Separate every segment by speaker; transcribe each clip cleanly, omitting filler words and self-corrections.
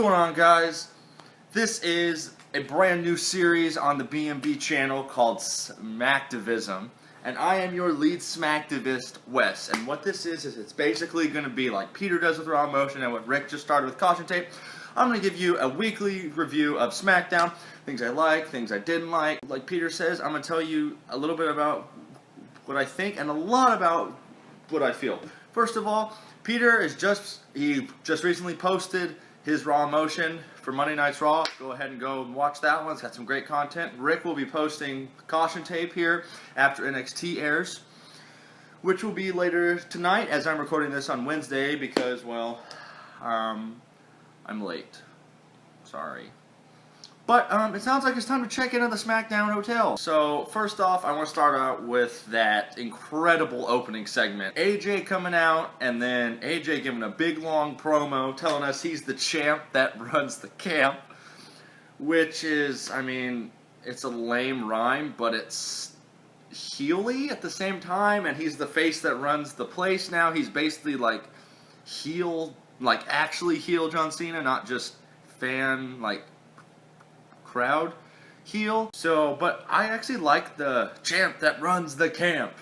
Speaker 1: going on, guys? This is a brand new series on the B&B channel called Smacktivism, and I am your lead Smacktivist, Wes. And what this is it's basically going to be like Peter does with Raw Motion and what Rick just started with Caution Tape. I'm going to give you a weekly review of Smackdown, things I like, things I didn't like. Like Peter says, I'm going to tell you a little bit about what I think and a lot about what I feel. First of all, Peter is just recently posted his Raw Motion for Monday Night's Raw. Go ahead and go and watch that one. It's got some great content. Rick will be posting Caution Tape here after NXT airs, which will be later tonight as I'm recording this on Wednesday because, well, I'm late. Sorry. But it sounds like it's time to check into the Smackdown Hotel. So first off, I want to start out with that incredible opening segment. AJ coming out, and then AJ giving a big long promo telling us he's the champ that runs the camp. Which is, I mean, it's a lame rhyme, but it's heel-y at the same time. And he's the face that runs the place now. He's basically like heel, like actually heel John Cena, not just fan, like crowd heel. So, but I actually like the champ that runs the camp.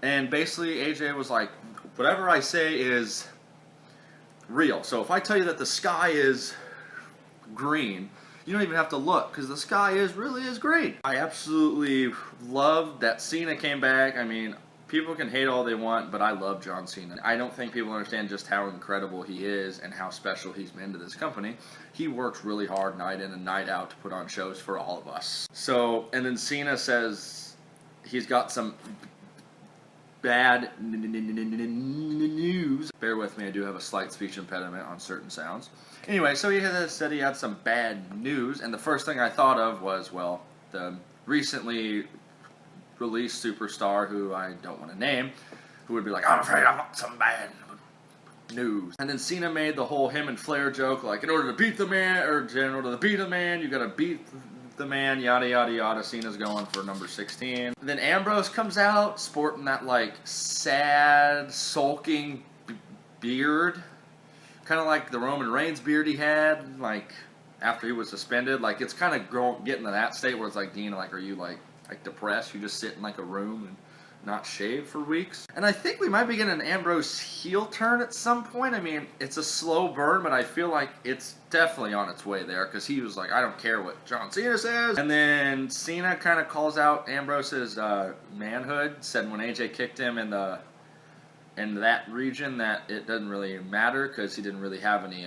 Speaker 1: And basically AJ was like, whatever I say is real. So if I tell you that the sky is green, you don't even have to look because the sky really is green. I absolutely love that Cena came back. I mean, people can hate all they want, but I love John Cena. I don't think people understand just how incredible he is and how special he's been to this company. He works really hard night in and night out to put on shows for all of us. So, and then Cena says he's got some bad news. Bear with me, I do have a slight speech impediment on certain sounds. Anyway, so he said he had some bad news, and the first thing I thought of was, well, the recently released superstar who I don't want to name, who would be like, I'm afraid I've got some bad news. And then Cena made the whole him and Flair joke, like, in order to beat the man, or in order to beat a man, you gotta beat the man, yada yada yada. Cena's going for number 16. And then Ambrose comes out sporting that like sad, sulking beard, kind of like the Roman Reigns beard he had, like after he was suspended. Like it's kind of getting to that state where it's like, Dean, like, are you like depressed? You just sit in like a room and not shave for weeks? And I think we might be getting an Ambrose heel turn at some point. I mean, it's a slow burn, but I feel like it's definitely on its way there because he was like, I don't care what John Cena says. And then Cena kind of calls out Ambrose's manhood, said when AJ kicked him in that region that it doesn't really matter because he didn't really have any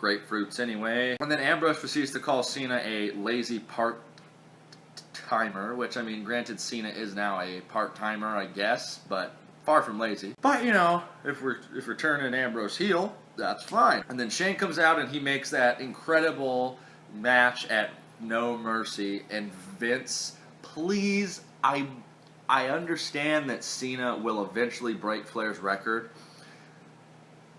Speaker 1: grapefruits anyway. And then Ambrose proceeds to call Cena a lazy part-timer, which, I mean, granted, Cena is now a part-timer, I guess, but far from lazy. But, you know, if we're turning Ambrose heel, that's fine. And then Shane comes out and he makes that incredible match at No Mercy. And Vince, please, I understand that Cena will eventually break Flair's record,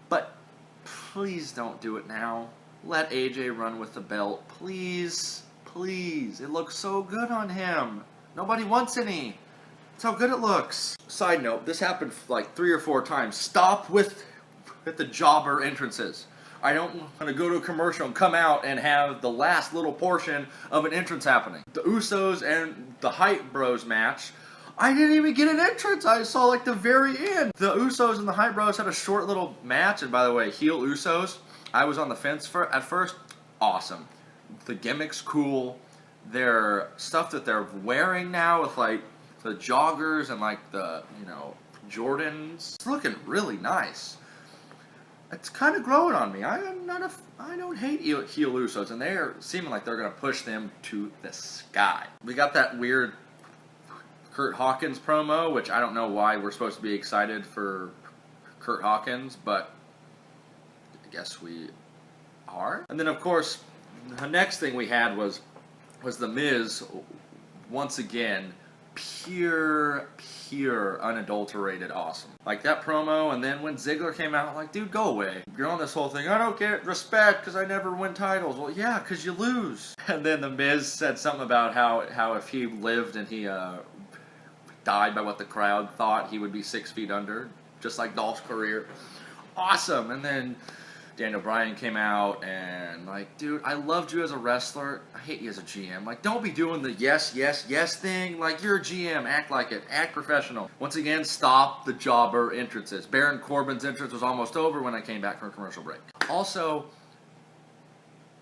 Speaker 1: but please don't do it now. Let AJ run with the belt, please. Please, it looks so good on him. Nobody wants any. That's how good it looks. Side note, this happened like 3 or 4 times. Stop with the jobber entrances. I don't want to go to a commercial and come out and have the last little portion of an entrance happening. The Usos and the Hype Bros match, I didn't even get an entrance. I saw like the very end. The Usos and the Hype Bros had a short little match. And by the way, heel Usos, I was on the fence at first. Awesome. The gimmick's cool. Their stuff that they're wearing now with like the joggers and like the, you know, Jordans, it's looking really nice. It's kind of growing on me. I don't hate heel Usos, and they're seeming like they're gonna push them to the sky. We got that weird Kurt Hawkins promo, which I don't know why we're supposed to be excited for Kurt Hawkins, but I guess we are. And then of course, the next thing we had was The Miz, once again, pure, unadulterated awesome. Like that promo, and then when Ziggler came out, like, dude, go away. You're on this whole thing, I don't get respect because I never win titles. Well, yeah, because you lose. And then The Miz said something about how if he lived and he died by what the crowd thought, he would be 6 feet under, just like Dolph's career. Awesome. And then Daniel Bryan came out and like, dude, I loved you as a wrestler. I hate you as a GM. Like, don't be doing the yes, yes, yes thing. Like, you're a GM. Act like it. Act professional. Once again, stop the jobber entrances. Baron Corbin's entrance was almost over when I came back from a commercial break. Also,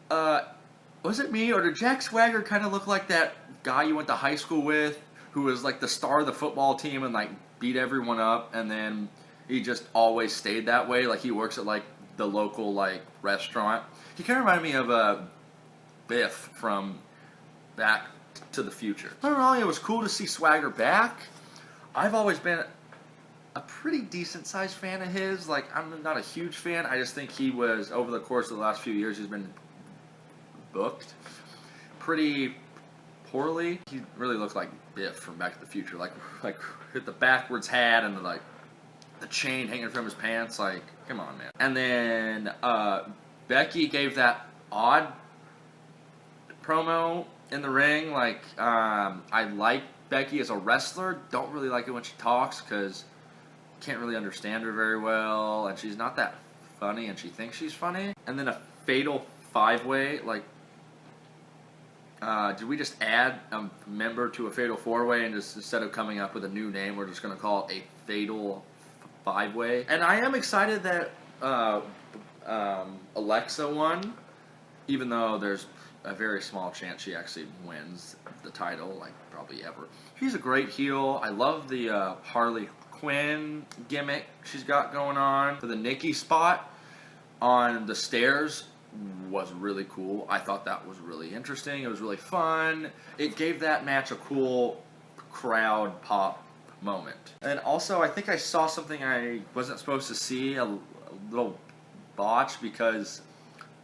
Speaker 1: was it me or did Jack Swagger kind of look like that guy you went to high school with who was like the star of the football team and like beat everyone up, and then he just always stayed that way? Like, he works at like the local like restaurant. He kind of reminded me of Biff from Back to the Future. Overall, it was cool to see Swagger back. I've always been a pretty decent sized fan of his. Like, I'm not a huge fan. I just think he was, over the course of the last few years, he's been booked pretty poorly. He really looked like Biff from Back to the Future. Like with the backwards hat and the chain hanging from his pants. Like, come on, man. And then Becky gave that odd promo in the ring. Like, I like Becky as a wrestler. Don't really like it when she talks because can't really understand her very well, and she's not that funny, and she thinks she's funny. And then a fatal 5-way. Like, did we just add a member to a fatal 4-way, and just instead of coming up with a new name, we're just going to call it a fatal 5-way? And I am excited that Alexa won, even though there's a very small chance she actually wins the title, like probably ever. She's a great heel. I love the Harley Quinn gimmick she's got going on. For the Nikki spot on the stairs was really cool. I thought that was really interesting. It was really fun. It gave that match a cool crowd pop moment. And also, I think I saw something I wasn't supposed to see, a little botch, because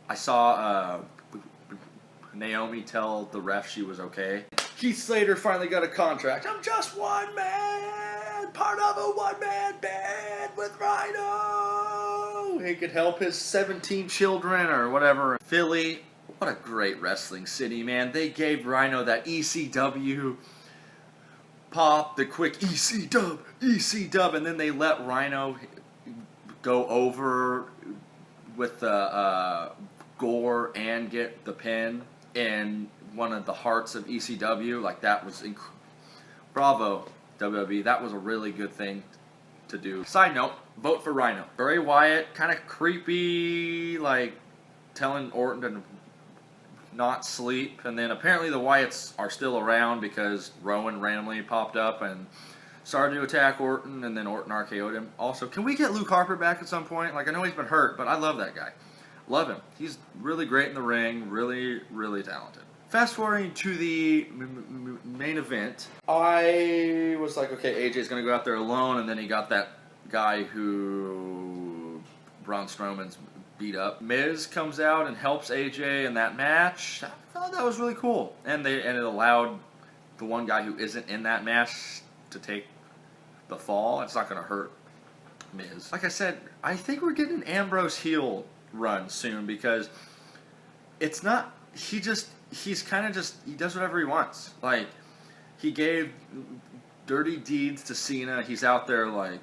Speaker 1: I saw Naomi tell the ref she was okay. Keith Slater finally got a contract. I'm just one man, part of a one-man band with Rhino. He could help his 17 children or whatever. Philly, what a great wrestling city, man. They gave Rhino that ECW pop, the quick EC dub, and then they let Rhino go over with the Gore and get the pin in one of the hearts of ECW. Like, that was bravo, WWE. That was a really good thing to do. Side note, vote for Rhino. Bray Wyatt, kind of creepy, like telling Orton to not sleep. And then apparently the Wyatts are still around because Rowan randomly popped up and started to attack Orton, and then Orton RKO'd him. Also, can we get Luke Harper back at some point? Like, I know he's been hurt, but I love that guy. Love him. He's really great in the ring. Really, really talented. Fast forwarding to the main event, I was like, okay, AJ's going to go out there alone, and then he got that guy who Braun Strowman's beat up. Miz comes out and helps AJ in that match. I thought that was really cool. And it allowed the one guy who isn't in that match to take the fall. It's not going to hurt Miz. Like I said, I think we're getting an Ambrose heel run soon, because it's not, he's kind of just, he does whatever he wants. Like, he gave dirty deeds to Cena. He's out there like,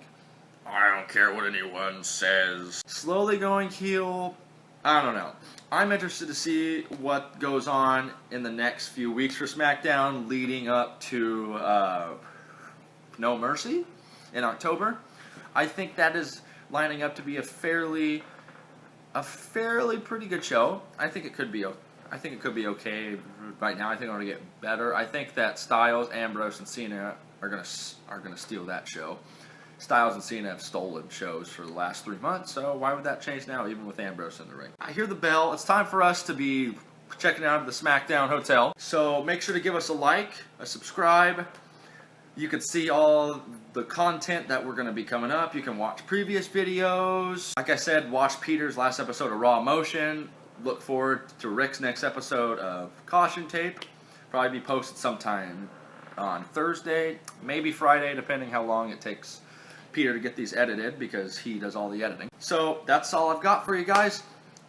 Speaker 1: I don't care what anyone says. Slowly going heel. I don't know. I'm interested to see what goes on in the next few weeks for SmackDown leading up to No Mercy in October. I think that is lining up to be a fairly pretty good show. I think it could be okay right now. I think it's going to get better. I think that Styles, Ambrose, and Cena are gonna steal that show. Styles and Cena have stolen shows for the last 3 months, so why would that change now, even with Ambrose in the ring? I hear the bell. It's time for us to be checking out the Smackdown Hotel. So make sure to give us a like, a subscribe. You can see all the content that we're going to be coming up. You can watch previous videos. Like I said, watch Peter's last episode of Raw Motion. Look forward to Rick's next episode of Caution Tape. Probably be posted sometime on Thursday, maybe Friday, depending how long it takes Peter to get these edited, because he does all the editing. So that's all I've got for you guys,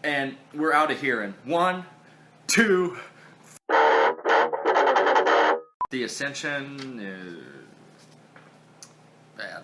Speaker 1: and we're out of here in 1, 2. The Ascension is bad.